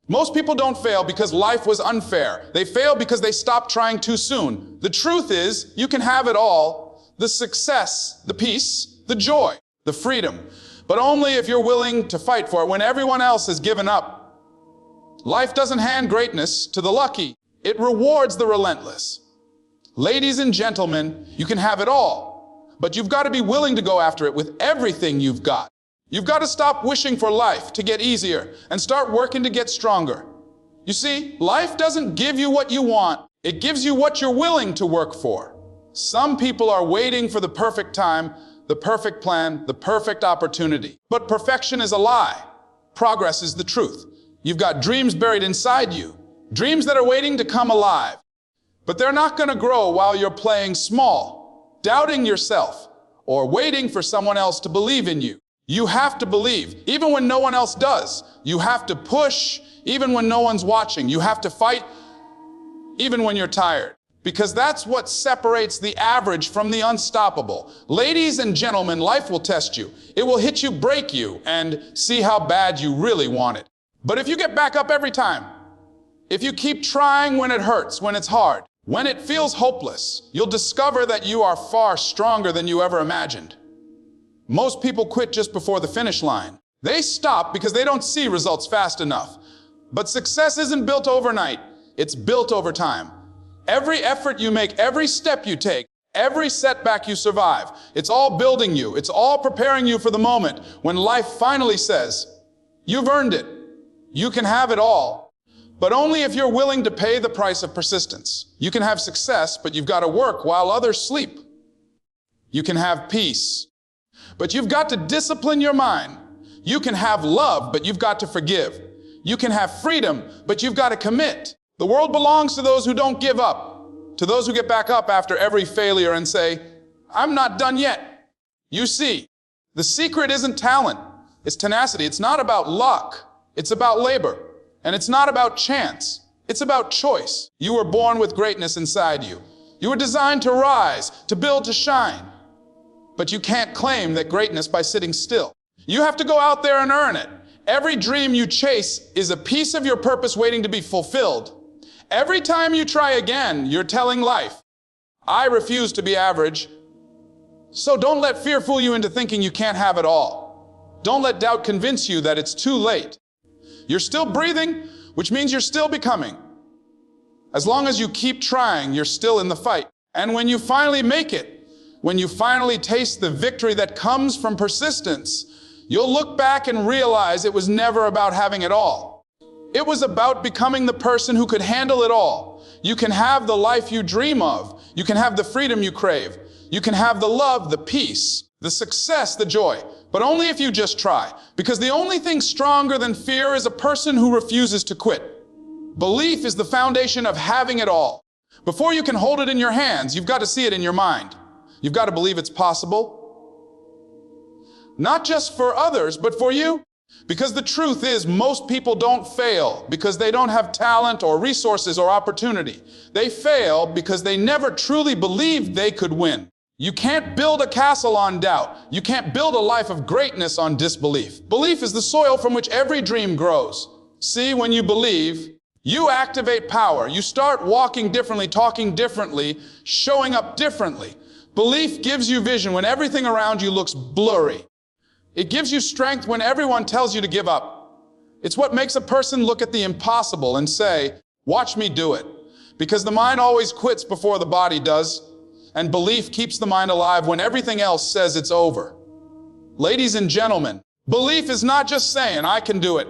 Most people don't fail because life was unfair. They fail because they stopped trying too soon. The truth is, you can have it all: the success, the peace, the joy, the freedom, but only if you're willing to fight for it when everyone else has given up. Life doesn't hand greatness to the lucky. It rewards the relentless. Ladies and gentlemen, you can have it all, but you've got to be willing to go after it with everything you've got. You've got to stop wishing for life to get easier and start working to get stronger. You see, life doesn't give you what you want. It gives you what you're willing to work for. Some people are waiting for the perfect time, the perfect plan, the perfect opportunity. But perfection is a lie. Progress is the truth. You've got dreams buried inside you, dreams that are waiting to come alive. But they're not going to grow while you're playing small, doubting yourself, or waiting for someone else to believe in you. You have to believe, even when no one else does. You have to push, even when no one's watching. You have to fight, even when you're tired. Because that's what separates the average from the unstoppable. Ladies and gentlemen, life will test you. It will hit you, break you, and see how bad you really want it. But if you get back up every time, if you keep trying when it hurts, when it's hard, when it feels hopeless, you'll discover that you are far stronger than you ever imagined. Most people quit just before the finish line. They stop because they don't see results fast enough. But success isn't built overnight. It's built over time. Every effort you make, every step you take, every setback you survive, it's all building you. It's all preparing you for the moment when life finally says, "You've earned it. You can have it all." But only if you're willing to pay the price of persistence. You can have success, but you've got to work while others sleep. You can have peace, but you've got to discipline your mind. You can have love, but you've got to forgive. You can have freedom, but you've got to commit. The world belongs to those who don't give up, to those who get back up after every failure and say, "I'm not done yet." You see, the secret isn't talent, it's tenacity. It's not about luck, it's about labor. And it's not about chance, it's about choice. You were born with greatness inside you. You were designed to rise, to build, to shine. But you can't claim that greatness by sitting still. You have to go out there and earn it. Every dream you chase is a piece of your purpose waiting to be fulfilled. Every time you try again, you're telling life, "I refuse to be average." So don't let fear fool you into thinking you can't have it all. Don't let doubt convince you that it's too late. You're still breathing, which means you're still becoming. As long as you keep trying, you're still in the fight. And when you finally make it, when you finally taste the victory that comes from persistence, you'll look back and realize it was never about having it all. It was about becoming the person who could handle it all. You can have the life you dream of. You can have the freedom you crave. You can have the love, the peace, the success, the joy, but only if you just try. Because the only thing stronger than fear is a person who refuses to quit. Belief is the foundation of having it all. Before you can hold it in your hands, you've got to see it in your mind. You've got to believe it's possible. Not just for others, but for you. Because the truth is, most people don't fail because they don't have talent or resources or opportunity. They fail because they never truly believed they could win. You can't build a castle on doubt. You can't build a life of greatness on disbelief. Belief is the soil from which every dream grows. See, when you believe, you activate power. You start walking differently, talking differently, showing up differently. Belief gives you vision when everything around you looks blurry. It gives you strength when everyone tells you to give up. It's what makes a person look at the impossible and say, "Watch me do it." Because the mind always quits before the body does. And belief keeps the mind alive when everything else says it's over. Ladies and gentlemen, belief is not just saying, "I can do it."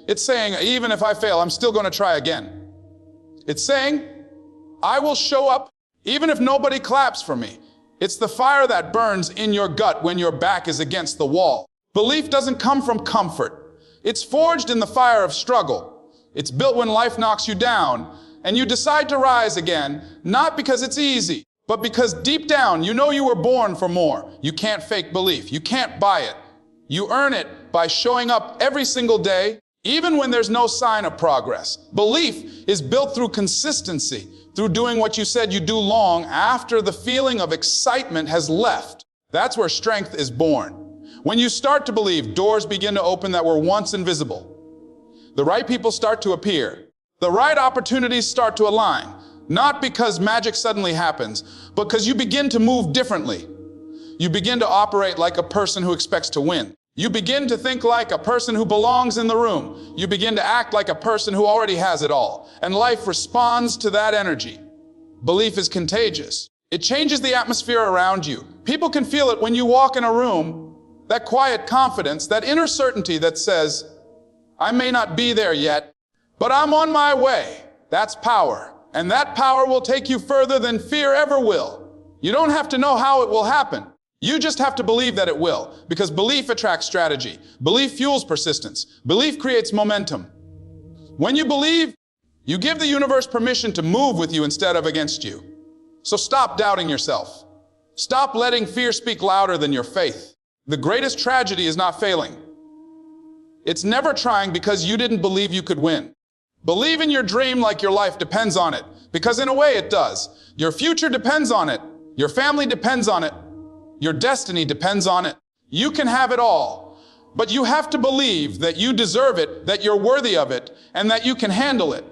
It's saying, "Even if I fail, I'm still going to try again." It's saying, "I will show up even if nobody claps for me." It's the fire that burns in your gut when your back is against the wall. Belief doesn't come from comfort. It's forged in the fire of struggle. It's built when life knocks you down and you decide to rise again, not because it's easy, but because deep down, you know you were born for more. You can't fake belief. You can't buy it. You earn it by showing up every single day, even when there's no sign of progress. Belief is built through consistency, through doing what you said you'd do long after the feeling of excitement has left. That's where strength is born. When you start to believe, doors begin to open that were once invisible. The right people start to appear. The right opportunities start to align. Not because magic suddenly happens, but because you begin to move differently. You begin to operate like a person who expects to win. You begin to think like a person who belongs in the room. You begin to act like a person who already has it all. And life responds to that energy. Belief is contagious. It changes the atmosphere around you. People can feel it when you walk in a room. That quiet confidence, that inner certainty that says, I may not be there yet, but I'm on my way. That's power. And that power will take you further than fear ever will. You don't have to know how it will happen. You just have to believe that it will, because belief attracts strategy. Belief fuels persistence. Belief creates momentum. When you believe, you give the universe permission to move with you instead of against you. So stop doubting yourself. Stop letting fear speak louder than your faith. The greatest tragedy is not failing. It's never trying because you didn't believe you could win. Believe in your dream like your life depends on it, because in a way it does. Your future depends on it. Your family depends on it. Your destiny depends on it. You can have it all, but you have to believe that you deserve it, that you're worthy of it, and that you can handle it.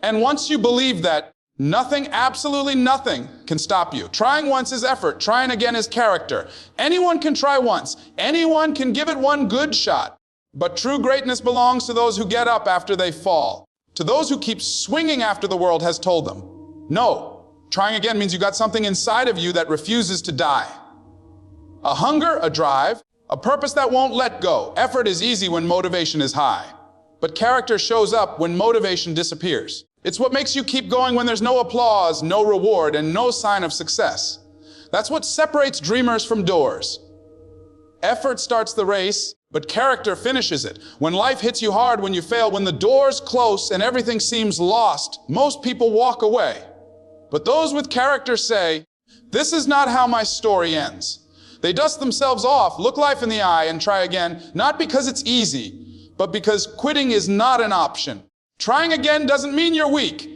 And once you believe that, nothing, absolutely nothing, can stop you. Trying once is effort. Trying again is character. Anyone can try once. Anyone can give it one good shot. But true greatness belongs to those who get up after they fall. To those who keep swinging after the world has told them. No. Trying again means you got something inside of you that refuses to die. A hunger, a drive, a purpose that won't let go. Effort is easy when motivation is high. But character shows up when motivation disappears. It's what makes you keep going when there's no applause, no reward, and no sign of success. That's what separates dreamers from doers. Effort starts the race, but character finishes it. When life hits you hard, when you fail, when the door's close and everything seems lost, most people walk away. But those with character say, this is not how my story ends. They dust themselves off, look life in the eye, and try again, not because it's easy, but because quitting is not an option. Trying again doesn't mean you're weak.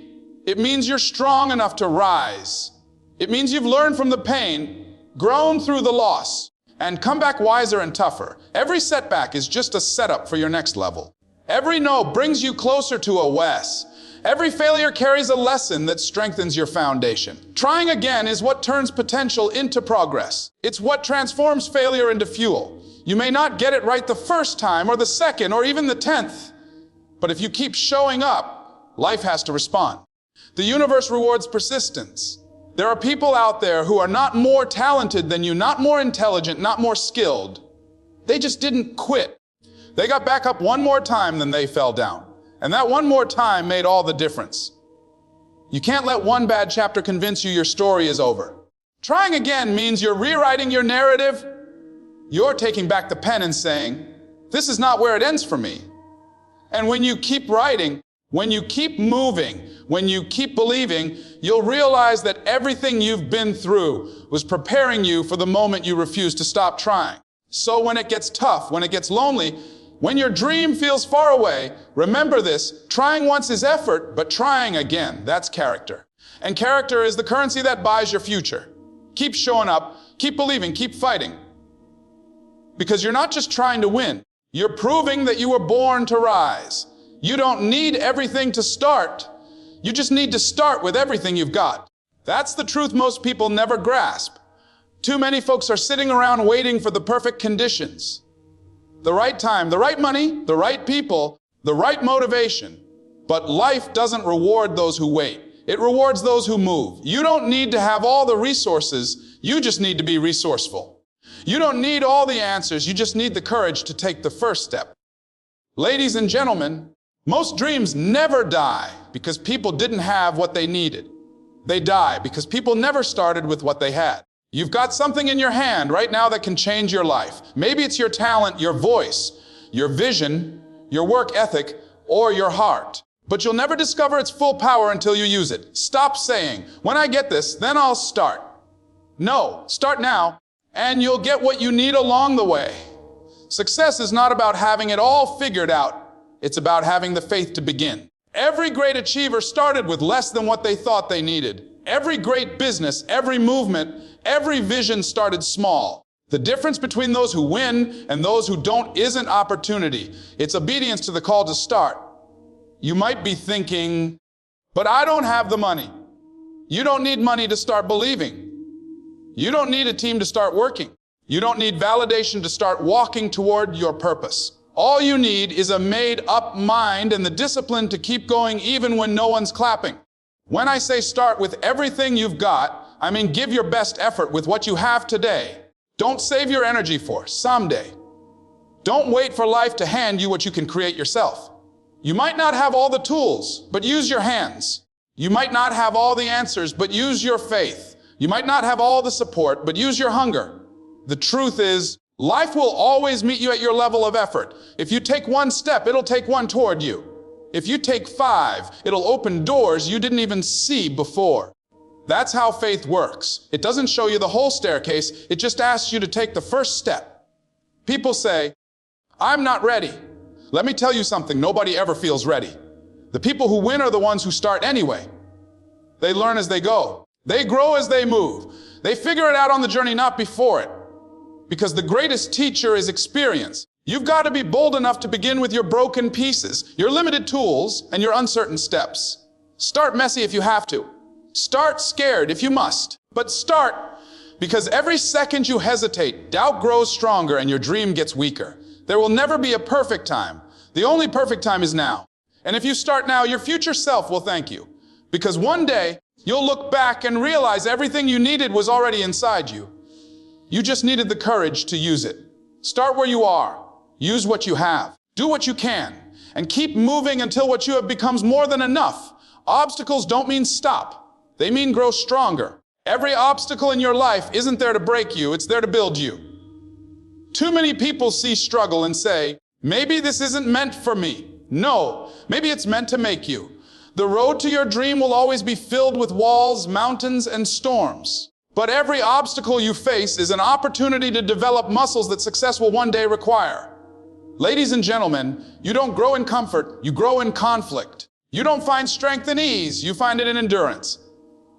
It means you're strong enough to rise. It means you've learned from the pain, grown through the loss, and come back wiser and tougher. Every setback is just a setup for your next level. Every no brings you closer to a yes. Every failure carries a lesson that strengthens your foundation. Trying again is what turns potential into progress. It's what transforms failure into fuel. You may not get it right the first time, or the second, or even the 10th. But if you keep showing up, life has to respond. The universe rewards persistence. There are people out there who are not more talented than you, not more intelligent, not more skilled. They just didn't quit. They got back up one more time than they fell down. And that one more time made all the difference. You can't let one bad chapter convince you your story is over. Trying again means you're rewriting your narrative. You're taking back the pen and saying, this is not where it ends for me. And when you keep writing, when you keep moving, when you keep believing, you'll realize that everything you've been through was preparing you for the moment you refuse to stop trying. So when it gets tough, when it gets lonely, when your dream feels far away, remember this, trying once is effort, but trying again, that's character. And character is the currency that buys your future. Keep showing up, keep believing, keep fighting. Because you're not just trying to win, you're proving that you were born to rise. You don't need everything to start. You just need to start with everything you've got. That's the truth most people never grasp. Too many folks are sitting around waiting for the perfect conditions. The right time, the right money, the right people, the right motivation. But life doesn't reward those who wait. It rewards those who move. You don't need to have all the resources. You just need to be resourceful. You don't need all the answers. You just need the courage to take the first step. Ladies and gentlemen, most dreams never die because people didn't have what they needed. They die because people never started with what they had. You've got something in your hand right now that can change your life. Maybe it's your talent, your voice, your vision, your work ethic, or your heart. But you'll never discover its full power until you use it. Stop saying, when I get this, then I'll start. No, start now, and you'll get what you need along the way. Success is not about having it all figured out. It's about having the faith to begin. Every great achiever started with less than what they thought they needed. Every great business, every movement, every vision started small. The difference between those who win and those who don't isn't opportunity. It's obedience to the call to start. You might be thinking, but I don't have the money. You don't need money to start believing. You don't need a team to start working. You don't need validation to start walking toward your purpose. All you need is a made-up mind and the discipline to keep going even when no one's clapping. When I say start with everything you've got, I mean give your best effort with what you have today. Don't save your energy for someday. Don't wait for life to hand you what you can create yourself. You might not have all the tools, but use your hands. You might not have all the answers, but use your faith. You might not have all the support, but use your hunger. The truth is, life will always meet you at your level of effort. If you take one step, it'll take one toward you. If you take 5, it'll open doors you didn't even see before. That's how faith works. It doesn't show you the whole staircase, it just asks you to take the first step. People say, I'm not ready. Let me tell you something, nobody ever feels ready. The people who win are the ones who start anyway. They learn as they go. They grow as they move. They figure it out on the journey, not before it. Because the greatest teacher is experience. You've got to be bold enough to begin with your broken pieces, your limited tools, and your uncertain steps. Start messy if you have to. Start scared if you must. But start, because every second you hesitate, doubt grows stronger and your dream gets weaker. There will never be a perfect time. The only perfect time is now. And if you start now, your future self will thank you. Because one day, you'll look back and realize everything you needed was already inside you. You just needed the courage to use it. Start where you are. Use what you have. Do what you can. And keep moving until what you have becomes more than enough. Obstacles don't mean stop. They mean grow stronger. Every obstacle in your life isn't there to break you, it's there to build you. Too many people see struggle and say, maybe this isn't meant for me. No, maybe it's meant to make you. The road to your dream will always be filled with walls, mountains, and storms. But every obstacle you face is an opportunity to develop muscles that success will one day require. Ladies and gentlemen, you don't grow in comfort, you grow in conflict. You don't find strength in ease, you find it in endurance.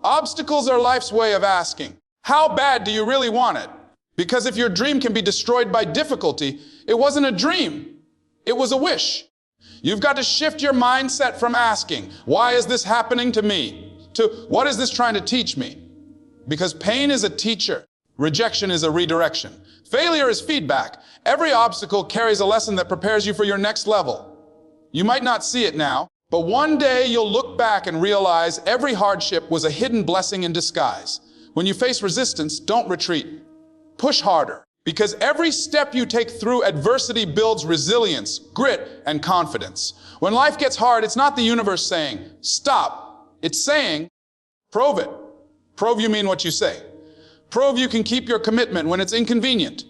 Obstacles are life's way of asking, how bad do you really want it? Because if your dream can be destroyed by difficulty, it wasn't a dream, it was a wish. You've got to shift your mindset from asking, why is this happening to me? To, what is this trying to teach me? Because pain is a teacher, rejection is a redirection. Failure is feedback. Every obstacle carries a lesson that prepares you for your next level. You might not see it now, but one day you'll look back and realize every hardship was a hidden blessing in disguise. When you face resistance, don't retreat. Push harder, because every step you take through adversity builds resilience, grit, and confidence. When life gets hard, it's not the universe saying, stop. It's saying, prove it. Prove you mean what you say. Prove you can keep your commitment when it's inconvenient.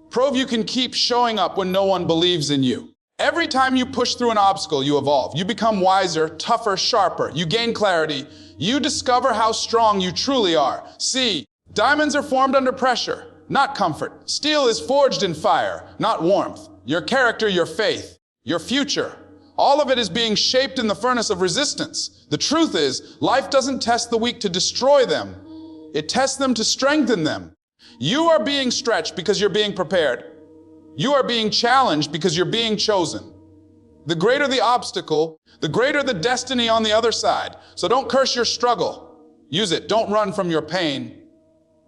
Prove you can keep showing up when no one believes in you. Every time you push through an obstacle, you evolve. You become wiser, tougher, sharper. You gain clarity. You discover how strong you truly are. See, diamonds are formed under pressure, not comfort. Steel is forged in fire, not warmth. Your character, your faith, your future, all of it is being shaped in the furnace of resistance. The truth is, life doesn't test the weak to destroy them. It tests them to strengthen them. You are being stretched because you're being prepared. You are being challenged because you're being chosen. The greater the obstacle, the greater the destiny on the other side. So don't curse your struggle. Use it. Don't run from your pain.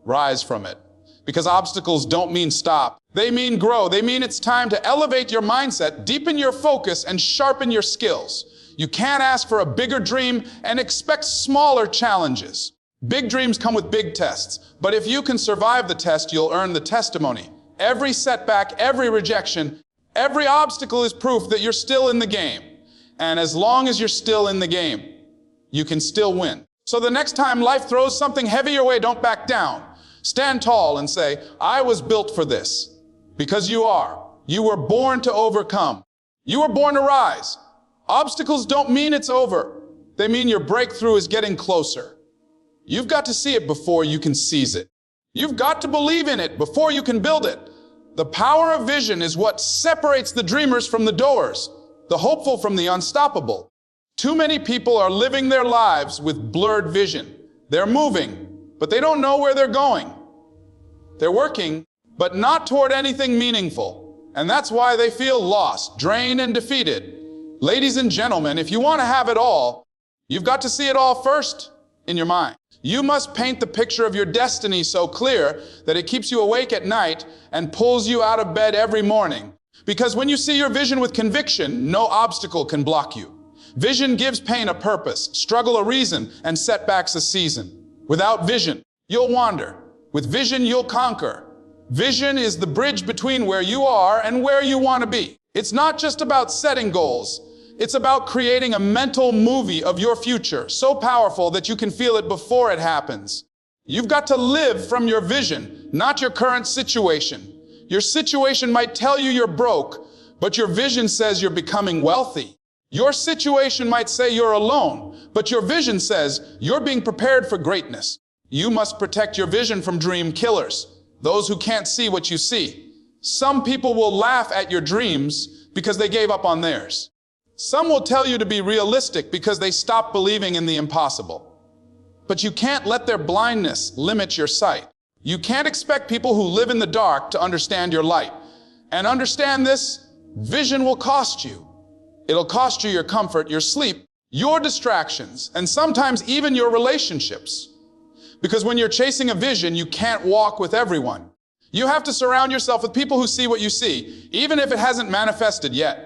Rise from it. Because obstacles don't mean stop. They mean grow. They mean it's time to elevate your mindset, deepen your focus, and sharpen your skills. You can't ask for a bigger dream and expect smaller challenges. Big dreams come with big tests, but if you can survive the test, you'll earn the testimony. Every setback, every rejection, every obstacle is proof that you're still in the game. And as long as you're still in the game, you can still win. So the next time life throws something heavy your way, don't back down. Stand tall and say, I was built for this. Because you are. You were born to overcome. You were born to rise. Obstacles don't mean it's over. They mean your breakthrough is getting closer. You've got to see it before you can seize it. You've got to believe in it before you can build it. The power of vision is what separates the dreamers from the doers, the hopeful from the unstoppable. Too many people are living their lives with blurred vision. They're moving, but they don't know where they're going. They're working, but not toward anything meaningful. And that's why they feel lost, drained, and defeated. Ladies and gentlemen, if you want to have it all, you've got to see it all first in your mind. You must paint the picture of your destiny so clear that it keeps you awake at night and pulls you out of bed every morning. Because when you see your vision with conviction, no obstacle can block you. Vision gives pain a purpose, struggle a reason, and setbacks a season. Without vision, you'll wander. With vision, you'll conquer. Vision is the bridge between where you are and where you want to be. It's not just about setting goals. It's about creating a mental movie of your future, so powerful that you can feel it before it happens. You've got to live from your vision, not your current situation. Your situation might tell you you're broke, but your vision says you're becoming wealthy. Your situation might say you're alone, but your vision says you're being prepared for greatness. You must protect your vision from dream killers, those who can't see what you see. Some people will laugh at your dreams because they gave up on theirs. Some will tell you to be realistic because they stopped believing in the impossible. But you can't let their blindness limit your sight. You can't expect people who live in the dark to understand your light. And understand this, vision will cost you. It'll cost you your comfort, your sleep, your distractions, and sometimes even your relationships. Because when you're chasing a vision, you can't walk with everyone. You have to surround yourself with people who see what you see, even if it hasn't manifested yet.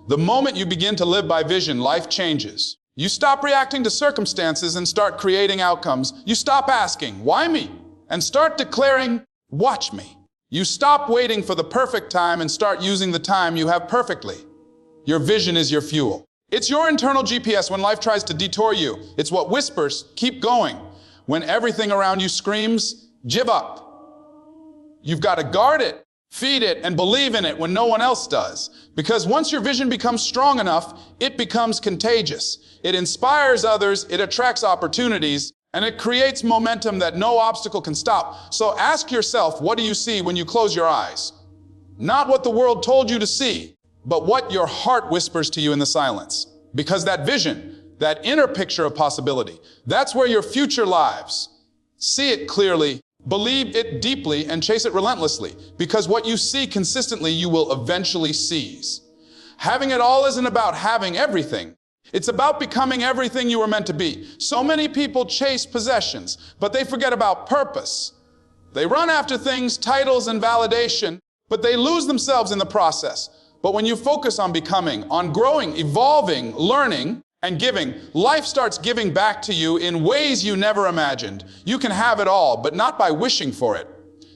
The moment you begin to live by vision, life changes. You stop reacting to circumstances and start creating outcomes. You stop asking, why me? And start declaring, watch me. You stop waiting for the perfect time and start using the time you have perfectly. Your vision is your fuel. It's your internal GPS when life tries to detour you. It's what whispers, keep going, when everything around you screams, give up. You've got to guard it, feed it, and believe in it when no one else does. Because once your vision becomes strong enough, it becomes contagious. It inspires others, it attracts opportunities, and it creates momentum that no obstacle can stop. So ask yourself, what do you see when you close your eyes? Not what the world told you to see, but what your heart whispers to you in the silence. Because that vision, that inner picture of possibility, that's where your future lives. See it clearly, believe it deeply, and chase it relentlessly. Because what you see consistently, you will eventually seize. Having it all isn't about having everything. It's about becoming everything you were meant to be. So many people chase possessions, but they forget about purpose. They run after things, titles, and validation, but they lose themselves in the process. But when you focus on becoming, on growing, evolving, learning, and giving, life starts giving back to you in ways you never imagined. You can have it all, but not by wishing for it.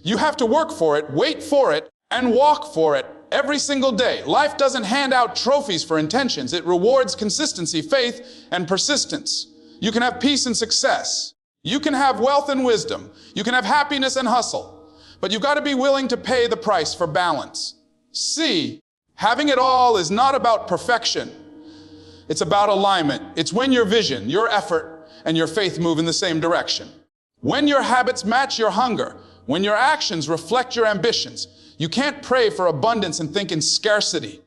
You have to work for it, wait for it, and walk for it every single day. Life doesn't hand out trophies for intentions. It rewards consistency, faith, and persistence. You can have peace and success. You can have wealth and wisdom. You can have happiness and hustle. But you've got to be willing to pay the price for balance. See, having it all is not about perfection. It's about alignment. It's when your vision, your effort, and your faith move in the same direction. When your habits match your hunger, when your actions reflect your ambitions. You can't pray for abundance and think in scarcity.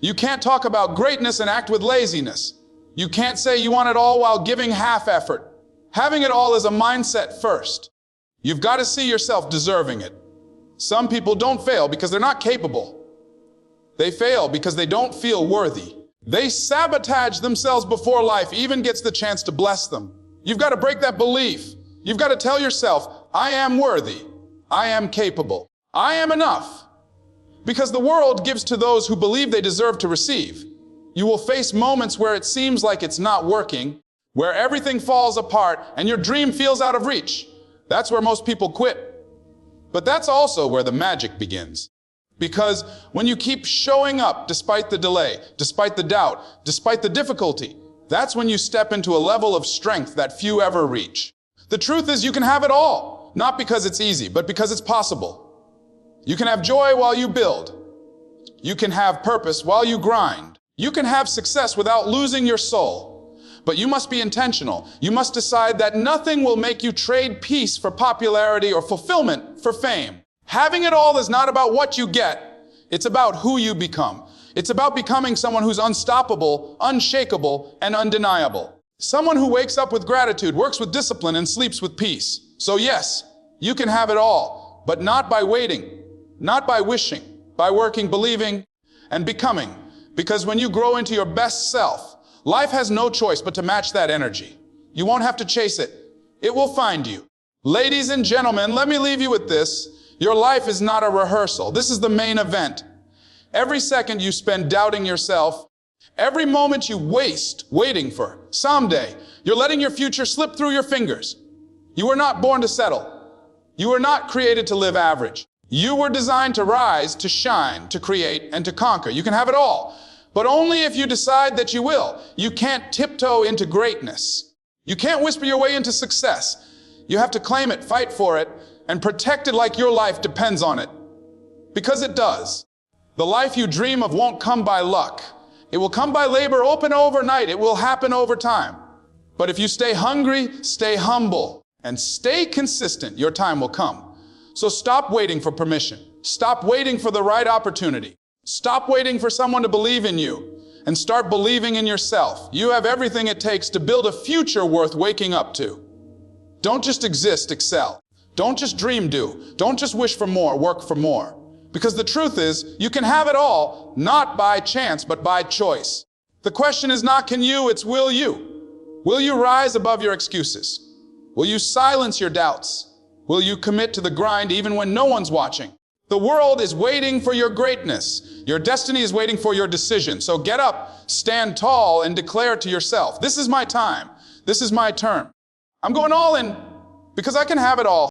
You can't talk about greatness and act with laziness. You can't say you want it all while giving half effort. Having it all is a mindset first. You've got to see yourself deserving it. Some people don't fail because they're not capable. They fail because they don't feel worthy. They sabotage themselves before life even gets the chance to bless them. You've got to break that belief. You've got to tell yourself, I am worthy. I am capable. I am enough. Because the world gives to those who believe they deserve to receive. You will face moments where it seems like it's not working, where everything falls apart and your dream feels out of reach. That's where most people quit. But that's also where the magic begins. Because when you keep showing up despite the delay, despite the doubt, despite the difficulty, that's when you step into a level of strength that few ever reach. The truth is you can have it all, not because it's easy, but because it's possible. You can have joy while you build. You can have purpose while you grind. You can have success without losing your soul. But you must be intentional. You must decide that nothing will make you trade peace for popularity or fulfillment for fame. Having it all is not about what you get. It's about who you become. It's about becoming someone who's unstoppable, unshakable, and undeniable. Someone who wakes up with gratitude, works with discipline, and sleeps with peace. So yes, you can have it all, but not by waiting, not by wishing, by working, believing, and becoming. Because when you grow into your best self, life has no choice but to match that energy. You won't have to chase it. It will find you. Ladies and gentlemen, let me leave you with this. Your life is not a rehearsal. This is the main event. Every second you spend doubting yourself, every moment you waste waiting for someday, you're letting your future slip through your fingers. You were not born to settle. You were not created to live average. You were designed to rise, to shine, to create, and to conquer. You can have it all, but only if you decide that you will. You can't tiptoe into greatness. You can't whisper your way into success. You have to claim it, fight for it, and protect it like your life depends on it. Because it does. The life you dream of won't come by luck. It will come by labor, open overnight. It will happen over time. But if you stay hungry, stay humble, and stay consistent, your time will come. So stop waiting for permission. Stop waiting for the right opportunity. Stop waiting for someone to believe in you, and start believing in yourself. You have everything it takes to build a future worth waking up to. Don't just exist, excel. Don't just dream, do. Don't just wish for more, work for more. Because the truth is, you can have it all, not by chance, but by choice. The question is not can you, it's will you. Will you rise above your excuses? Will you silence your doubts? Will you commit to the grind even when no one's watching? The world is waiting for your greatness. Your destiny is waiting for your decision. So get up, stand tall, and declare to yourself, this is my time. This is my turn. I'm going all in because I can have it all.